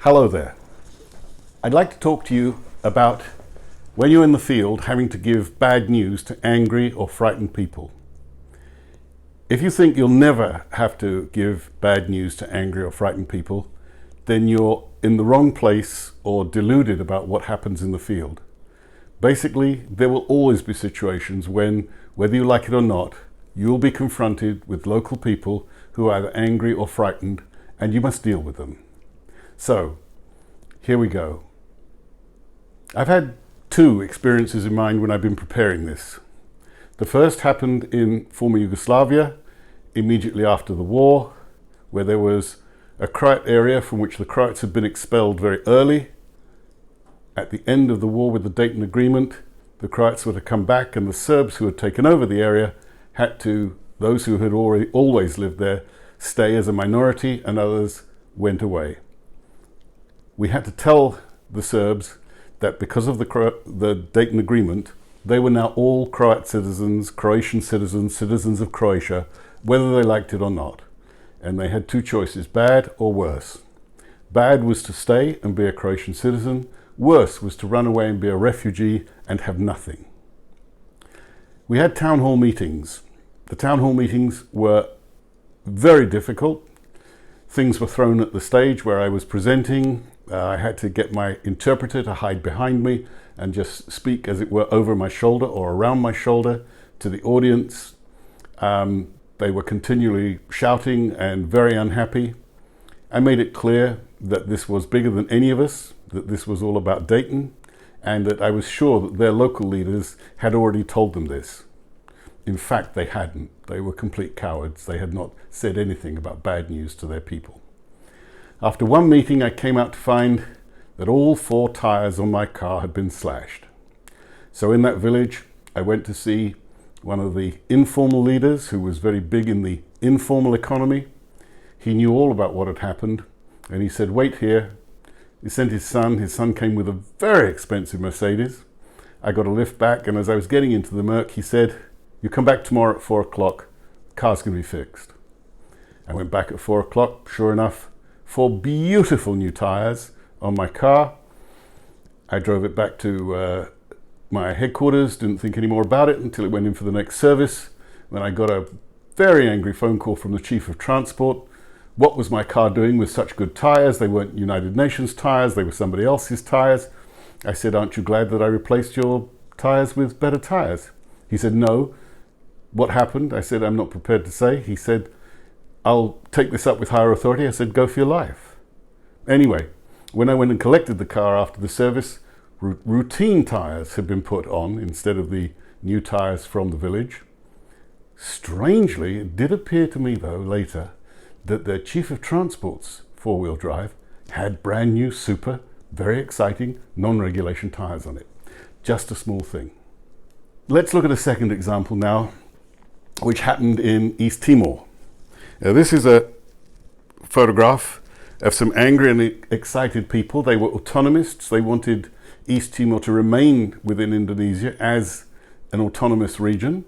Hello there. I'd like to talk to you about when you're in the field having to give bad news to angry or frightened people. If you think you'll never have to give bad news to angry or frightened people, then you're in the wrong place or deluded about what happens in the field. Basically, there will always be situations when, whether you like it or not, you'll be confronted with local people who are either angry or frightened, and you must deal with them. So, here we go. I've had two experiences in mind when I've been preparing this. The first happened in former Yugoslavia, immediately after the war, where there was a Croat area from which the Croats had been expelled very early. At the end of the war with the Dayton Agreement, the Croats were to come back, and the Serbs who had taken over the area had to, those who had always lived there, stay as a minority, and others went away. We had to tell the Serbs that because of the Dayton Agreement, they were now all Croat citizens, Croatian citizens, citizens of Croatia, whether they liked it or not. And they had two choices, bad or worse. Bad was to stay and be a Croatian citizen. Worse was to run away and be a refugee and have nothing. We had town hall meetings. The town hall meetings were very difficult. Things were thrown at the stage where I was presenting. I had to get my interpreter to hide behind me and just speak, as it were, over my shoulder or around my shoulder to the audience. They were continually shouting and very unhappy. I made it clear that this was bigger than any of us, that this was all about Dayton, and that I was sure that their local leaders had already told them this. In fact, they hadn't. They were complete cowards. They had not said anything about bad news to their people. After one meeting, I came out to find that all 4 tires on my car had been slashed. So in that village, I went to see one of the informal leaders who was very big in the informal economy. He knew all about what had happened, and he said, wait here. He sent his son came with a very expensive Mercedes. I got a lift back, and as I was getting into the Merc, he said, you come back tomorrow at 4 o'clock, the car's gonna be fixed. I went back at 4 o'clock, sure enough, 4 beautiful new tires on my car. I drove it back to my headquarters, didn't think any more about it until it went in for the next service. Then I got a very angry phone call from the Chief of Transport. What was my car doing with such good tires? They weren't United Nations tires, they were somebody else's tires. I said, aren't you glad that I replaced your tires with better tires? He said, no. What happened? I said, I'm not prepared to say. He said, I'll take this up with higher authority. I said, go for your life. Anyway, when I went and collected the car after the service, routine tires had been put on instead of the new tires from the village. Strangely, it did appear to me, though, later, that the Chief of Transport's 4-wheel drive had brand new, super, very exciting, non-regulation tires on it. Just a small thing. Let's look at a second example now, which happened in East Timor. Now, this is a photograph of some angry and excited people. They were autonomists. They wanted East Timor to remain within Indonesia as an autonomous region.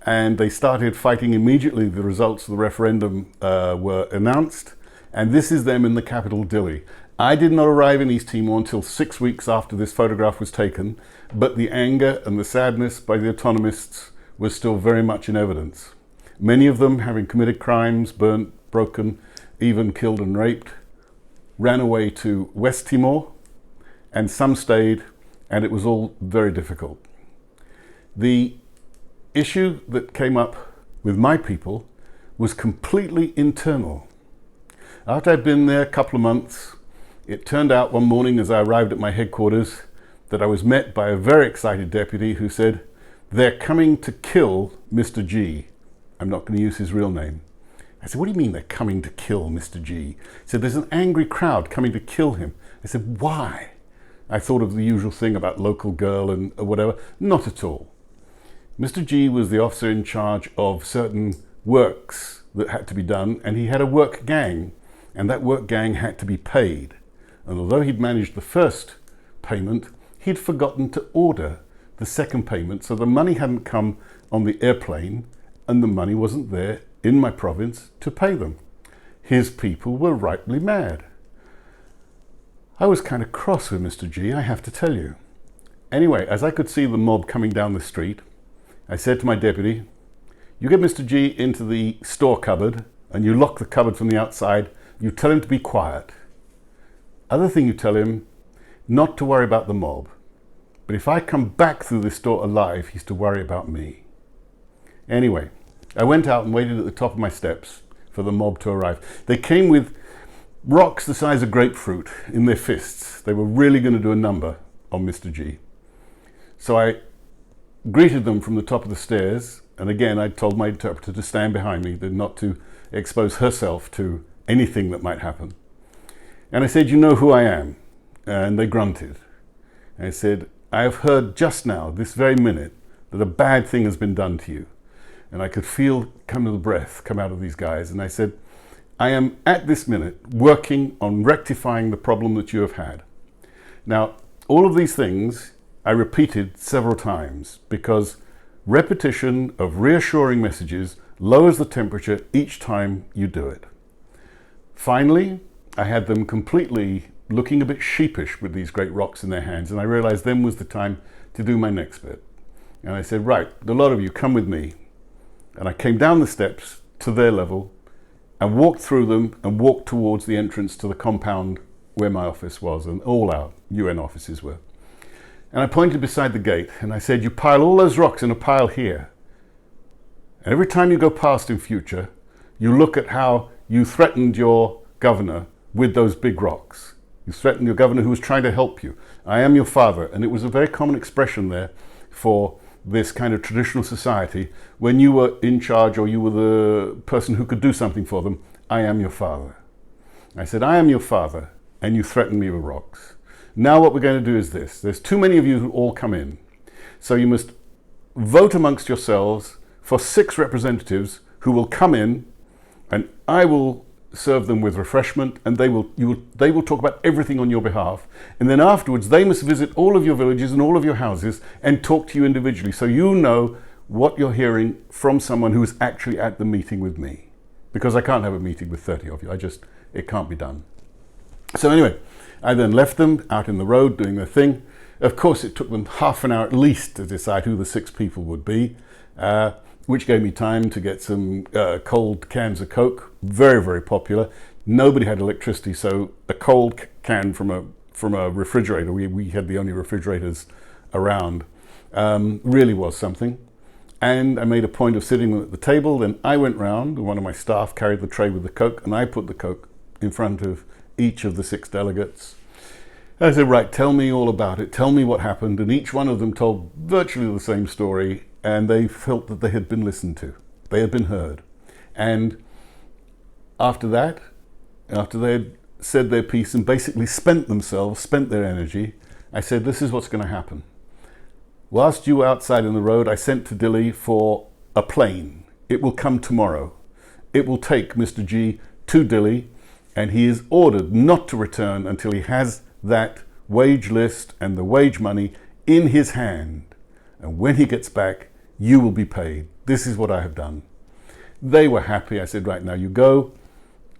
And they started fighting immediately. The results of the referendum were announced. And this is them in the capital, Dili. I did not arrive in East Timor until 6 weeks after this photograph was taken, but the anger and the sadness by the autonomists was still very much in evidence. Many of them, having committed crimes, burnt, broken, even killed and raped, ran away to West Timor, and some stayed, and it was all very difficult. The issue that came up with my people was completely internal. After I'd been there a couple of months, it turned out one morning as I arrived at my headquarters that I was met by a very excited deputy who said, they're coming to kill Mr. G. I'm not going to use his real name. I said, what do you mean they're coming to kill Mr. G? He said, there's an angry crowd coming to kill him. I said, why? I thought of the usual thing about local girl and whatever. Not at all. Mr. G was the officer in charge of certain works that had to be done, and he had a work gang, and that work gang had to be paid. And although he'd managed the first payment, he'd forgotten to order the second payment, so the money hadn't come on the airplane, and the money wasn't there in my province to pay them. His people were rightly mad. I was kind of cross with Mr. G, I have to tell you. Anyway, as I could see the mob coming down the street, I said to my deputy, you get Mr. G into the store cupboard and you lock the cupboard from the outside. You tell him to be quiet. Other thing you tell him, not to worry about the mob. But if I come back through this door alive, he's to worry about me. Anyway, I went out and waited at the top of my steps for the mob to arrive. They came with rocks the size of grapefruit in their fists. They were really going to do a number on Mr. G. So I greeted them from the top of the stairs, and again I told my interpreter to stand behind me, not to expose herself to anything that might happen. And I said, you know who I am? And they grunted. And I said, I have heard just now, this very minute, that a bad thing has been done to you. And I could feel come to the breath come out of these guys. And I said, I am at this minute working on rectifying the problem that you have had. Now, all of these things I repeated several times because repetition of reassuring messages lowers the temperature each time you do it. Finally, I had them completely looking a bit sheepish with these great rocks in their hands, and I realized then was the time to do my next bit. And I said, right, the lot of you, come with me. And I came down the steps to their level and walked through them and walked towards the entrance to the compound where my office was and all our UN offices were. And I pointed beside the gate and I said, you pile all those rocks in a pile here. And every time you go past in future, you look at how you threatened your governor with those big rocks. You threatened your governor who was trying to help you. I am your father. And it was a very common expression there for this kind of traditional society. When you were in charge or you were the person who could do something for them, I am your father. I said, I am your father, and you threaten me with rocks. Now what we're going to do is this. There's too many of you who all come in. So you must vote amongst yourselves for 6 representatives who will come in, and I will serve them with refreshment, and they will talk about everything on your behalf. And then afterwards, they must visit all of your villages and all of your houses and talk to you individually, so you know what you're hearing from someone who is actually at the meeting with me. Because I can't have a meeting with 30 of you. It can't be done. So anyway, I then left them out in the road doing their thing. Of course, it took them half an hour at least to decide who the 6 people would be, which gave me time to get some cold cans of Coke. Very, very popular. Nobody had electricity, so a cold can from a refrigerator, we had the only refrigerators around, really was something. And I made a point of sitting at the table. Then I went round, and one of my staff carried the tray with the Coke, and I put the Coke in front of each of the 6 delegates. I said, right, tell me all about it. Tell me what happened. And each one of them told virtually the same story, and they felt that they had been listened to. They had been heard. And after that, after they had said their piece and basically spent their energy, I said, this is what's going to happen. Whilst you were outside in the road, I sent to Dili for a plane. It will come tomorrow. It will take Mr. G to Dili, and he is ordered not to return until he has that wage list and the wage money in his hand. And when he gets back, you will be paid. This is what I have done. They were happy. I said, right, now you go.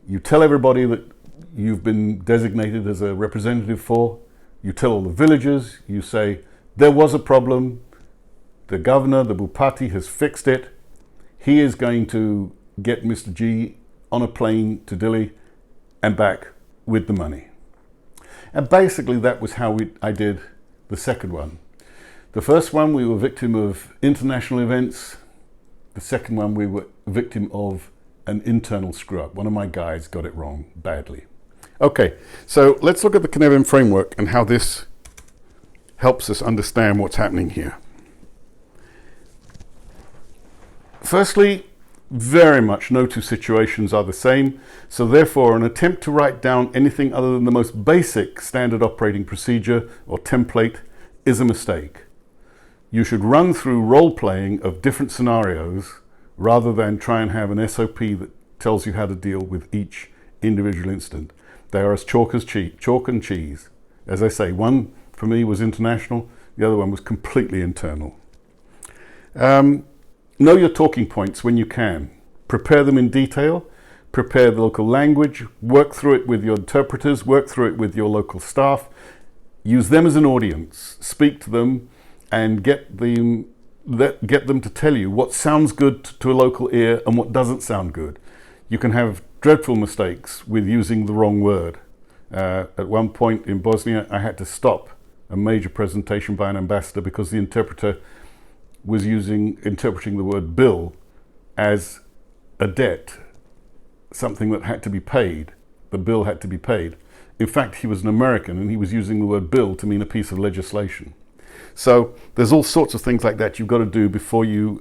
You tell everybody that you've been designated as a representative for. You tell all the villagers. You say, there was a problem. The governor, the Bupati, has fixed it. He is going to get Mr. G on a plane to Dili and back with the money. And basically that was how I did the second one. The first one, we were victim of international events. The second one, we were victim of an internal screw-up. One of my guys got it wrong badly. Okay, so let's look at the Cynefin framework and how this helps us understand what's happening here. Firstly, very much no 2 situations are the same, so therefore an attempt to write down anything other than the most basic standard operating procedure or template is a mistake. You should run through role-playing of different scenarios rather than try and have an SOP that tells you how to deal with each individual incident. They are as chalk and cheese. As I say, one for me was international, the other one was completely internal. Know your talking points when you can. Prepare them in detail, prepare the local language, work through it with your interpreters, work through it with your local staff, use them as an audience, speak to them, and get them to tell you what sounds good to a local ear and what doesn't sound good. You can have dreadful mistakes with using the wrong word. At one point in Bosnia, I had to stop a major presentation by an ambassador because the interpreter was interpreting the word bill as a debt, something that had to be paid. The bill had to be paid. In fact, he was an American and he was using the word bill to mean a piece of legislation. So there's all sorts of things like that you've got to do before you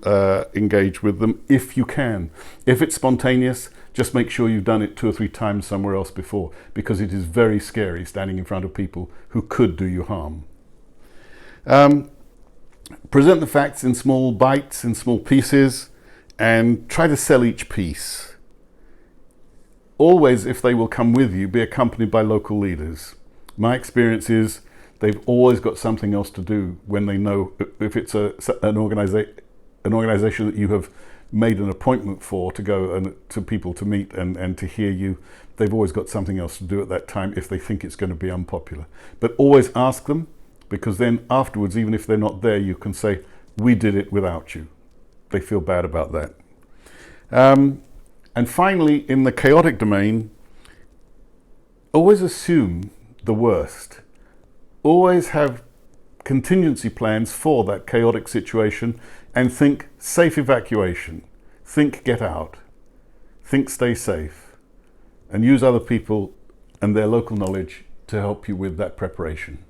engage with them, if you can. If it's spontaneous, just make sure you've done it 2 or 3 times somewhere else before, because it is very scary standing in front of people who could do you harm. Present the facts in small bites, in small pieces, and try to sell each piece. Always, if they will come with you, be accompanied by local leaders. My experience is they've always got something else to do when they know, if it's an organization that you have made an appointment for to go and to people to meet and to hear you, they've always got something else to do at that time if they think it's going to be unpopular. But always ask them, because then afterwards, even if they're not there, you can say, we did it without you. They feel bad about that. And finally, in the chaotic domain, always assume the worst. Always have contingency plans for that chaotic situation, and think safe evacuation, think get out, think stay safe, and use other people and their local knowledge to help you with that preparation.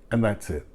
And that's it.